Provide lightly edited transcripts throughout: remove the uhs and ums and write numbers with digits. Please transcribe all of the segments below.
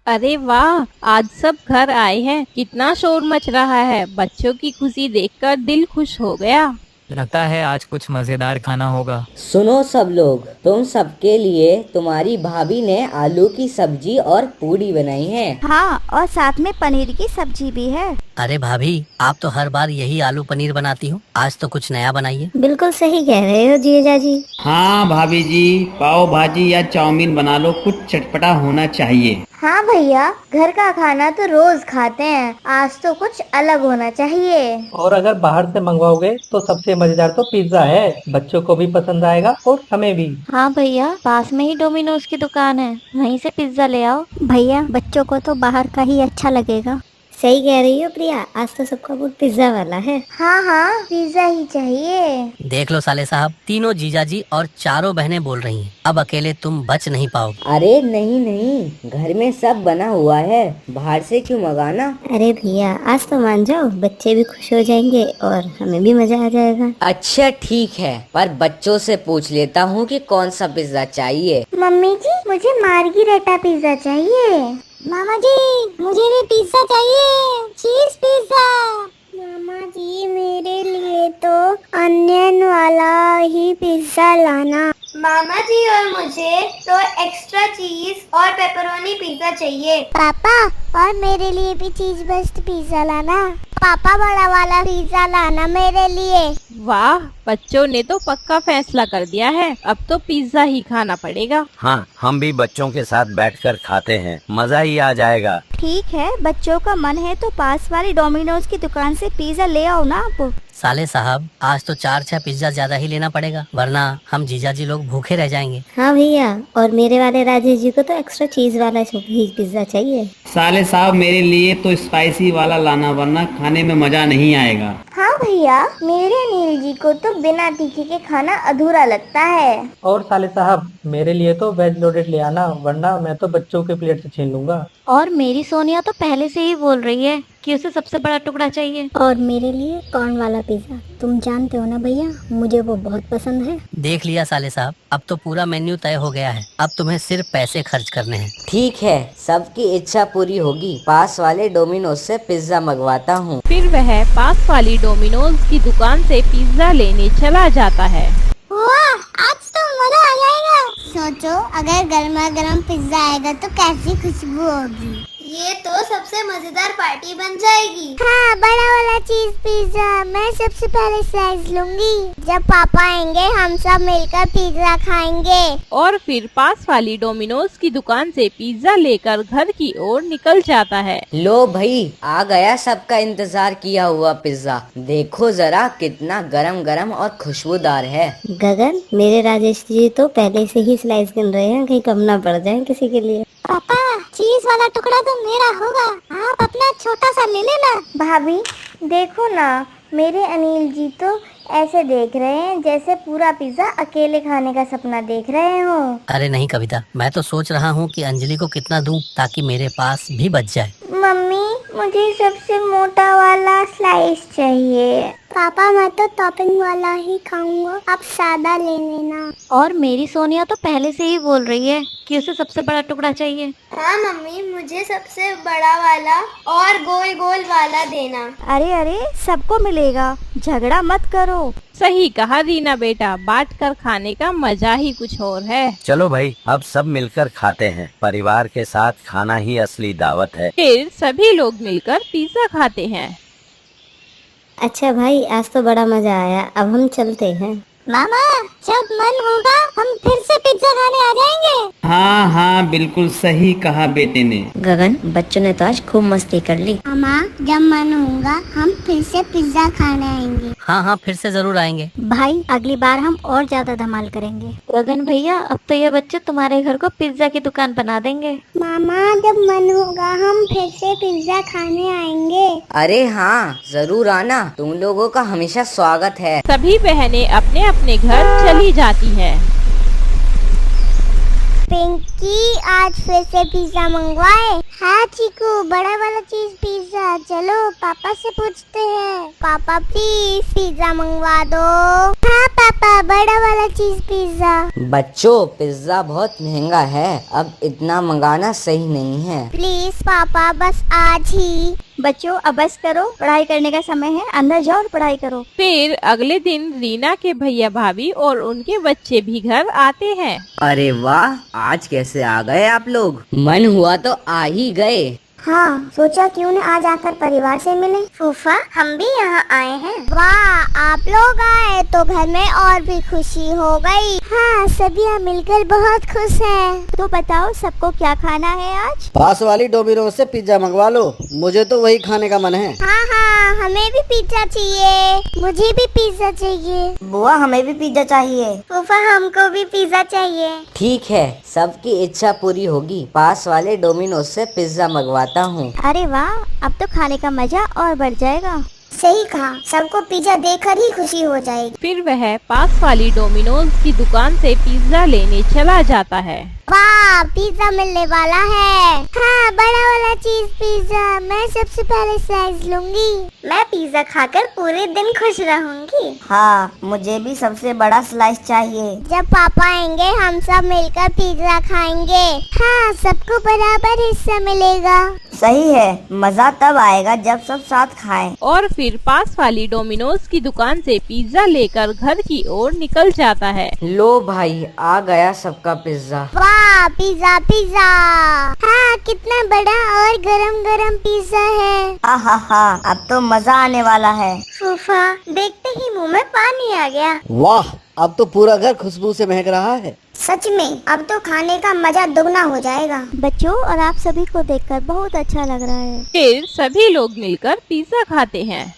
अरे वाह, आज सब घर आए हैं। कितना शोर मच रहा है। बच्चों की खुशी देखकर दिल खुश हो गया। लगता है आज कुछ मजेदार खाना होगा। सुनो सब लोग, तुम सबके लिए तुम्हारी भाभी ने आलू की सब्जी और पूड़ी बनाई है। हाँ, और साथ में पनीर की सब्जी भी है। अरे भाभी, आप तो हर बार यही आलू पनीर बनाती हो, आज तो कुछ नया बनाइए। बिल्कुल सही कह रहे हो जीजा जी। हाँ भाभी जी, पाव भाजी या चाउमीन बना लो, कुछ चटपटा होना चाहिए। हाँ भैया, घर का खाना तो रोज खाते हैं, आज तो कुछ अलग होना चाहिए। और अगर बाहर से मंगवाओगे तो सबसे मजेदार तो पिज्जा है, बच्चों को भी पसंद आएगा और हमें भी। हाँ भैया, पास में ही डोमिनोज की दुकान है, वहीं से पिज्जा ले आओ। भैया, बच्चों को तो बाहर का ही अच्छा लगेगा। सही कह रही हो प्रिया, आज तो सबका मूड पिज्जा वाला है। हाँ हाँ, पिज्जा ही चाहिए। देख लो साले साहब, तीनों जीजाजी और चारों बहनें बोल रही हैं, अब अकेले तुम बच नहीं पाओगे। अरे नहीं नहीं, घर में सब बना हुआ है, बाहर से क्यों मंगाना। अरे भैया, आज तो मान जाओ, बच्चे भी खुश हो जाएंगे और हमें भी मजा आ जाएगा। अच्छा ठीक है, पर बच्चों से पूछ लेता हूँ कि कौन सा पिज्जा चाहिए। मम्मी जी, मुझे मार्गरेटा पिज्जा चाहिए। मामा जी, मुझे भी पिज्जा चाहिए, चीज पिज्जा। मामा जी, मेरे लिए तो अनियन वाला ही पिज्जा लाना। मामा जी, और मुझे तो एक्स्ट्रा चीज और पेपरोनी पिज्जा चाहिए। पापा, और मेरे लिए भी चीज बस्ट पिज्जा लाना। पापा, बड़ा वाला पिज्जा लाना मेरे लिए। वाह, बच्चों ने तो पक्का फैसला कर दिया है, अब तो पिज्जा ही खाना पड़ेगा। हाँ, हम भी बच्चों के साथ बैठकर खाते हैं, मजा ही आ जाएगा। ठीक है, बच्चों का मन है तो पास वाली डोमिनोज की दुकान से पिज्जा ले आओ ना आप। साले साहब, आज तो 4-6 पिज्जा ज्यादा ही लेना पड़ेगा, वरना हम जीजाजी लोग भूखे रह जाएंगे। हाँ भैया, और मेरे वाले राजेश जी को तो एक्स्ट्रा चीज वाला ही पिज्जा चाहिए। साले साहब, मेरे लिए तो स्पाइसी वाला लाना, वरना खाने में मजा नहीं आएगा। हाँ भैया, मेरे अनिल जी को तो बिना तीखे के खाना अधूरा लगता है। और साले साहब, मेरे लिए तो वेज लोडेड ले आना, वरना मैं तो बच्चों के प्लेट से छीन लूंगा। और मेरी सोनिया तो पहले से ही बोल रही है कि उसे सबसे बड़ा टुकड़ा चाहिए। और मेरे लिए कॉर्न वाला पिज्जा, तुम जानते हो ना भैया, मुझे वो बहुत पसंद है। देख लिया साले साहब, अब तो पूरा मेन्यू तय हो गया है, अब तुम्हें सिर्फ पैसे खर्च करने हैं। ठीक है, सबकी इच्छा पूरी होगी, पास वाले डोमिनोज से पिज्जा मंगवाता हूँ। फिर वह पास वाली डोमिनोज की दुकान से पिज्जा लेने चला जाता है। वाह, आज तो मजा आ जाएगा। सोचो, अगर गर्मा गर्म पिज्जा आएगा तो कैसी खुशबू होगी। ये तो सबसे मजेदार पार्टी बन जाएगी। हाँ, बड़ा वाला चीज पिज्जा, मैं सबसे पहले स्लाइस लूंगी। जब पापा आएंगे हम सब मिलकर पिज्जा खाएंगे। और फिर पास वाली डोमिनोज की दुकान से पिज्जा लेकर घर की ओर निकल जाता है। लो भाई, आ गया सबका इंतजार किया हुआ पिज्जा। देखो जरा कितना गरम गरम और खुशबूदार है। गगन, मेरे राजेश जी तो पहले से ही स्लाइस गिन रहे हैं, कहीं कम ना पड़ जाए किसी के लिए। पापा, चीज वाला टुकड़ा तो मेरा होगा, आप अपना छोटा सा ले लेना। भाभी देखो ना, मेरे अनिल जी तो ऐसे देख रहे हैं जैसे पूरा पिज्जा अकेले खाने का सपना देख रहे हो। अरे नहीं कविता, मैं तो सोच रहा हूँ कि अंजलि को कितना दूं ताकि मेरे पास भी बच जाए। मम्मी, मुझे सबसे मोटा वाला स्लाइस चाहिए। पापा, मैं तो टॉपिंग वाला ही खाऊंगा, आप सादा ले लेना। और मेरी सोनिया तो पहले से ही बोल रही है कि उसे सबसे बड़ा टुकड़ा चाहिए। हाँ मम्मी, मुझे सबसे बड़ा वाला और गोल गोल वाला देना। अरे अरे, सबको मिलेगा, झगड़ा मत करो। सही कहा रीना बेटा, बांट कर खाने का मजा ही कुछ और है। चलो भाई, अब सब मिलकर खाते हैं, परिवार के साथ खाना ही असली दावत है। फिर सभी लोग मिलकर पिज्जा खाते हैं। अच्छा भाई, आज तो बड़ा मजा आया, अब हम चलते हैं। मामा, जब मन होगा हम फिर से पिज्जा खाने आ जाएंगे। हाँ हाँ, बिल्कुल सही कहा बेटे ने। गगन, बच्चों ने तो आज खूब मस्ती कर ली। मामा, जब मन होगा हम फिर से पिज्जा खाने आएंगे। हाँ हाँ, फिर से जरूर आएंगे। भाई, अगली बार हम और ज्यादा धमाल करेंगे। गगन भैया, अब तो ये बच्चे तुम्हारे घर को पिज्जा की दुकान बना देंगे। मामा, जब मन होगा हम फिर से पिज्जा खाने आएंगे। अरे हाँ, जरूर आना, तुम लोगों का हमेशा स्वागत है। सभी बहनें अपने अपने घर चली जाती है। पिंकी, आज फिर से पिज्जा मंगवाए। हाँ चीकू, बड़ा वाला चीज पिज्जा। चलो पापा से पूछते हैं। पापा प्लीज पिज्जा मंगवा दो। हाँ पापा, बड़ा वाला चीज पिज्जा। बच्चों, पिज्जा बहुत महंगा है, अब इतना मंगाना सही नहीं है। प्लीज पापा, बस आज ही। बच्चों अब बस करो, पढ़ाई करने का समय है, अंदर जाओ और पढ़ाई करो। फिर अगले दिन रीना के भैया भाभी और उनके बच्चे भी घर आते हैं। अरे वाह, आज कैसे आ गए आप लोग? मन हुआ तो आ ही गए। हाँ, सोचा क्यों न आज आकर परिवार से मिले। फूफा, हम भी यहाँ आए हैं। वाह, आप लोग आए तो घर में और भी खुशी हो गई। हाँ, सभी यहाँ मिलकर बहुत खुश हैं। तो बताओ सबको क्या खाना है आज? पास वाली डोमिनोज से पिज्जा मंगवा लो, मुझे तो वही खाने का मन है। हाँ हाँ, हमें भी पिज्जा चाहिए। मुझे भी पिज्जा चाहिए। बुआ, हमें भी पिज्जा चाहिए। फूफा, हमको भी पिज्जा चाहिए। ठीक है, सबकी इच्छा पूरी होगी। पास वाले डोमिनोज से पिज्जा मंगवाता हूँ। अरे वाह, अब तो खाने का मजा और बढ़ जाएगा। सही कहा, सबको पिज्जा देखकर ही खुशी हो जाएगी। फिर वह पास वाली डोमिनोज की दुकान से पिज्जा लेने चला जाता है। वाह, पिज्जा मिलने वाला है। हाँ, बड़ा वाला चीज पिज्जा। मैं सबसे पहले स्लाइस लूंगी। मैं पिज्जा खाकर पूरे दिन खुश रहूंगी। हाँ, मुझे भी सबसे बड़ा स्लाइस चाहिए। जब पापा आएंगे हम सब मिलकर पिज्जा खाएंगे। हाँ, सबको बराबर हिस्सा मिलेगा। सही है, मजा तब आएगा जब सब साथ खाएं। और फिर पास वाली डोमिनोज की दुकान से पिज्जा लेकर घर की ओर निकल जाता है। लो भाई, आ गया सबका पिज्जा। वाह, पिज्जा पिज्जा। हाँ, कितना बड़ा और गरम गरम पिज्जा है। हाँ, अब तो मजा आने वाला है। फूफा, देखते ही मुंह में पानी आ गया। वाह, अब तो पूरा घर खुशबू से महक रहा है। सच में, अब तो खाने का मजा दुगना हो जाएगा। बच्चों, और आप सभी को देखकर बहुत अच्छा लग रहा है। फिर सभी लोग मिलकर पिज्जा खाते हैं।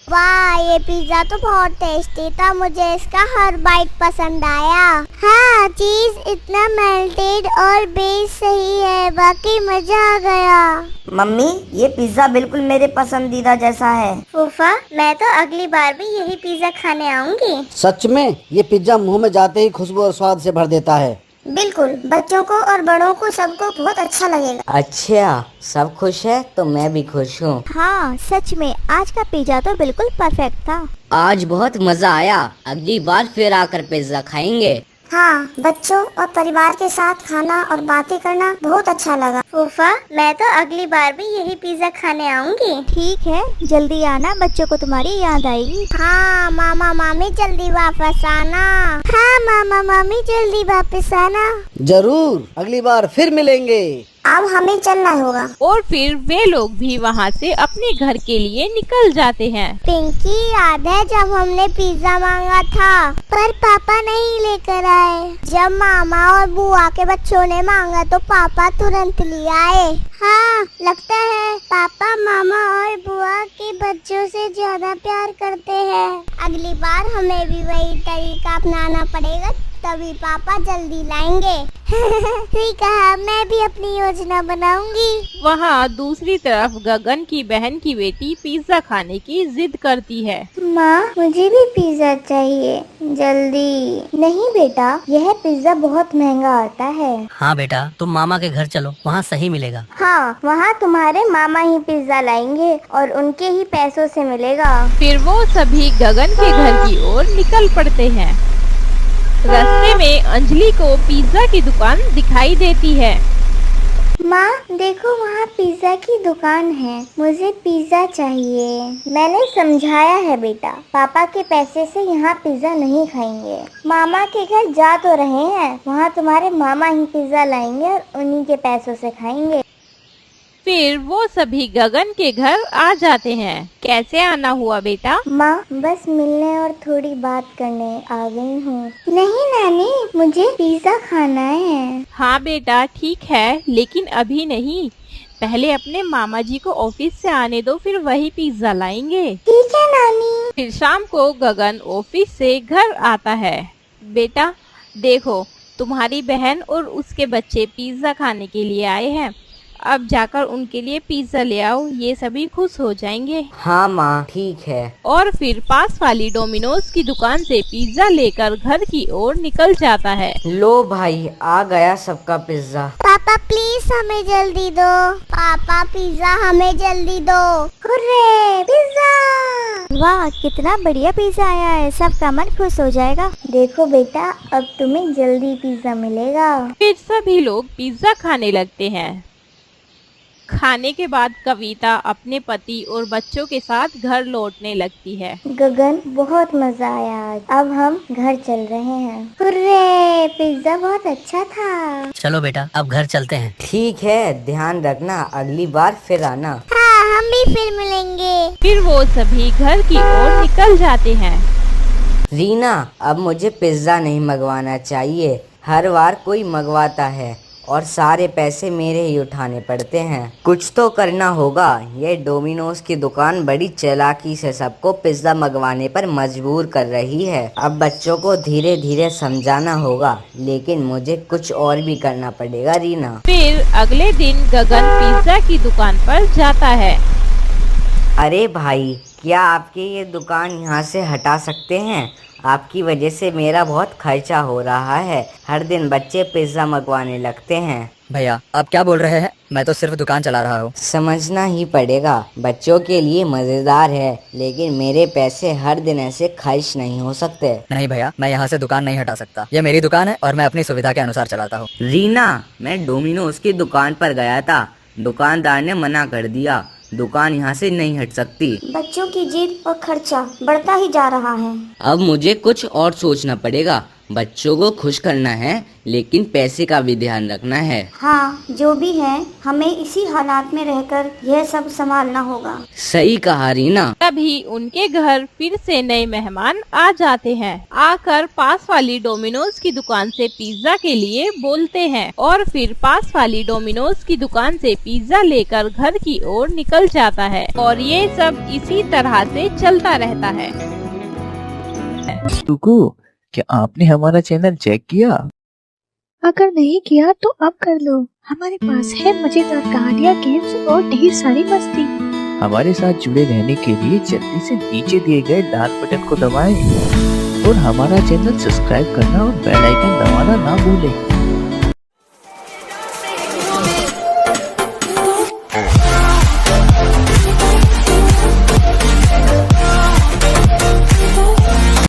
वाह, ये पिज्जा तो बहुत टेस्टी था। मुझे इसका हर बाइट पसंद आया। हाँ, चीज इतना मेल्टेड और बेस सही है। वाकई मजा आ गया। मम्मी, ये पिज्जा बिल्कुल मेरे पसंदीदा जैसा है। फूफा, मैं तो अगली बार भी यही पिज्जा खाने आऊंगी। सच में, ये पिज्जा मुंह में जाते ही खुशबू और स्वाद से भर देता है। बिल्कुल, बच्चों को और बड़ों को सबको बहुत अच्छा लगेगा। अच्छा, सब खुश है तो मैं भी खुश हूँ। हाँ, सच में आज का पिज्जा तो बिल्कुल परफेक्ट था। आज बहुत मजा आया, अगली बार फिर आकर पिज्जा खाएंगे। हाँ, बच्चों और परिवार के साथ खाना और बातें करना बहुत अच्छा लगा। फूफा, मैं तो अगली बार भी यही पिज्जा खाने आऊंगी। ठीक है, जल्दी आना, बच्चों को तुम्हारी याद आएगी। हाँ मामा मामी, जल्दी वापस आना। हाँ मामा मामी, जल्दी वापस आना। जरूर, अगली बार फिर मिलेंगे। अब हमें चलना होगा। और फिर वे लोग भी वहाँ से अपने घर के लिए निकल जाते हैं। पिंकी, याद है जब हमने पिज्जा मांगा था पर पापा नहीं लेकर आए? जब मामा और बुआ के बच्चों ने मांगा तो पापा तुरंत ले आए। हाँ, लगता है पापा मामा और बुआ के बच्चों से ज्यादा प्यार करते हैं। अगली बार हमें भी वही तरीका अपनाना पड़ेगा, तभी पापा जल्दी लाएंगे। ठीक है, मैं भी अपनी योजना बनाऊंगी। वहाँ दूसरी तरफ गगन की बहन की बेटी पिज्जा खाने की जिद करती है। माँ, मुझे भी पिज्जा चाहिए, जल्दी। नहीं बेटा, यह पिज्जा बहुत महंगा आता है। हाँ बेटा, तुम मामा के घर चलो, वहाँ सही मिलेगा। हाँ, वहाँ तुम्हारे मामा ही पिज्जा लाएंगे और उनके ही पैसों से मिलेगा। फिर वो सभी गगन के घर की ओर निकल पड़ते हैं। रास्ते में अंजलि को पिज्जा की दुकान दिखाई देती है। माँ, देखो वहाँ पिज्जा की दुकान है, मुझे पिज्जा चाहिए। मैंने समझाया है बेटा, पापा के पैसे से यहाँ पिज्जा नहीं खाएंगे। मामा के घर जा तो रहे हैं, वहाँ तुम्हारे मामा ही पिज्जा लाएंगे और उन्हीं के पैसों से खाएंगे। फिर वो सभी गगन के घर आ जाते हैं। कैसे आना हुआ बेटा? माँ, बस मिलने और थोड़ी बात करने आ गई हूँ। नहीं नानी, मुझे पिज्जा खाना है। हाँ बेटा, ठीक है, लेकिन अभी नहीं, पहले अपने मामा जी को ऑफिस से आने दो, फिर वही पिज्जा लाएंगे। ठीक है नानी। फिर शाम को गगन ऑफिस से घर आता है। बेटा देखो, तुम्हारी बहन और उसके बच्चे पिज्जा खाने के लिए आए हैं। अब जाकर उनके लिए पिज्जा ले आओ, ये सभी खुश हो जाएंगे। हाँ माँ ठीक है। और फिर पास वाली डोमिनोज की दुकान से पिज्जा लेकर घर की ओर निकल जाता है। लो भाई आ गया सबका पिज्जा। पापा प्लीज हमें जल्दी दो। पापा पिज्जा हमें जल्दी दो। Hurray pizza. वाह कितना बढ़िया पिज्जा आया है, सबका मन खुश हो जाएगा। देखो बेटा अब तुम्हें जल्दी पिज्जा मिलेगा। फिर सभी लोग पिज्जा खाने लगते हैं। खाने के बाद कविता अपने पति और बच्चों के साथ घर लौटने लगती है। गगन बहुत मजा आया आज, अब हम घर चल रहे हैं। हुर्रे पिज्जा बहुत अच्छा था। चलो बेटा अब घर चलते हैं। ठीक है ध्यान रखना, अगली बार फिर आना। हाँ हम भी फिर मिलेंगे। फिर वो सभी घर की ओर निकल जाते हैं। रीना अब मुझे पिज्जा नहीं मंगवाना चाहिए, हर बार कोई मंगवाता है और सारे पैसे मेरे ही उठाने पड़ते हैं। कुछ तो करना होगा, ये डोमिनोज की दुकान बड़ी चालाकी से सबको पिज्जा मंगवाने पर मजबूर कर रही है। अब बच्चों को धीरे धीरे समझाना होगा, लेकिन मुझे कुछ और भी करना पड़ेगा रीना। फिर अगले दिन गगन पिज्जा की दुकान पर जाता है। अरे भाई क्या आपकी ये दुकान यहाँ से हटा सकते हैं? आपकी वजह से मेरा बहुत खर्चा हो रहा है, हर दिन बच्चे पिज्जा मंगवाने लगते हैं। भैया आप क्या बोल रहे हैं, मैं तो सिर्फ दुकान चला रहा हूँ। समझना ही पड़ेगा, बच्चों के लिए मजेदार है, लेकिन मेरे पैसे हर दिन ऐसे खर्च नहीं हो सकते। नहीं भैया मैं यहाँ से दुकान नहीं हटा सकता, ये मेरी दुकान है और मैं अपनी सुविधा के अनुसार चलाता हूँ। रीना मैं डोमिनोज की दुकान पर गया था, दुकानदार ने मना कर दिया, दुकान यहाँ से नहीं हट सकती। बच्चों की जिद और खर्चा बढ़ता ही जा रहा है। अब मुझे कुछ और सोचना पड़ेगा, बच्चों को खुश करना है लेकिन पैसे का भी ध्यान रखना है। हाँ जो भी है हमें इसी हालात में रहकर यह सब संभालना होगा। सही कहा रीना। तभी उनके घर फिर से नए मेहमान आ जाते हैं। आकर पास वाली डोमिनोज की दुकान से पिज्जा के लिए बोलते हैं और फिर पास वाली डोमिनोज की दुकान से पिज्जा लेकर घर की ओर निकल जाता है और ये सब इसी तरह से चलता रहता है। क्या आपने हमारा चैनल चेक किया? अगर नहीं किया तो अब कर लो, हमारे पास है मजेदार कहानियाँ, गेम्स और ढेर सारी मस्ती। हमारे साथ जुड़े रहने के लिए जल्दी से नीचे दिए गए लाल बटन को दबाएं और हमारा चैनल सब्सक्राइब करना और बेल आइकन दबाना ना भूलें।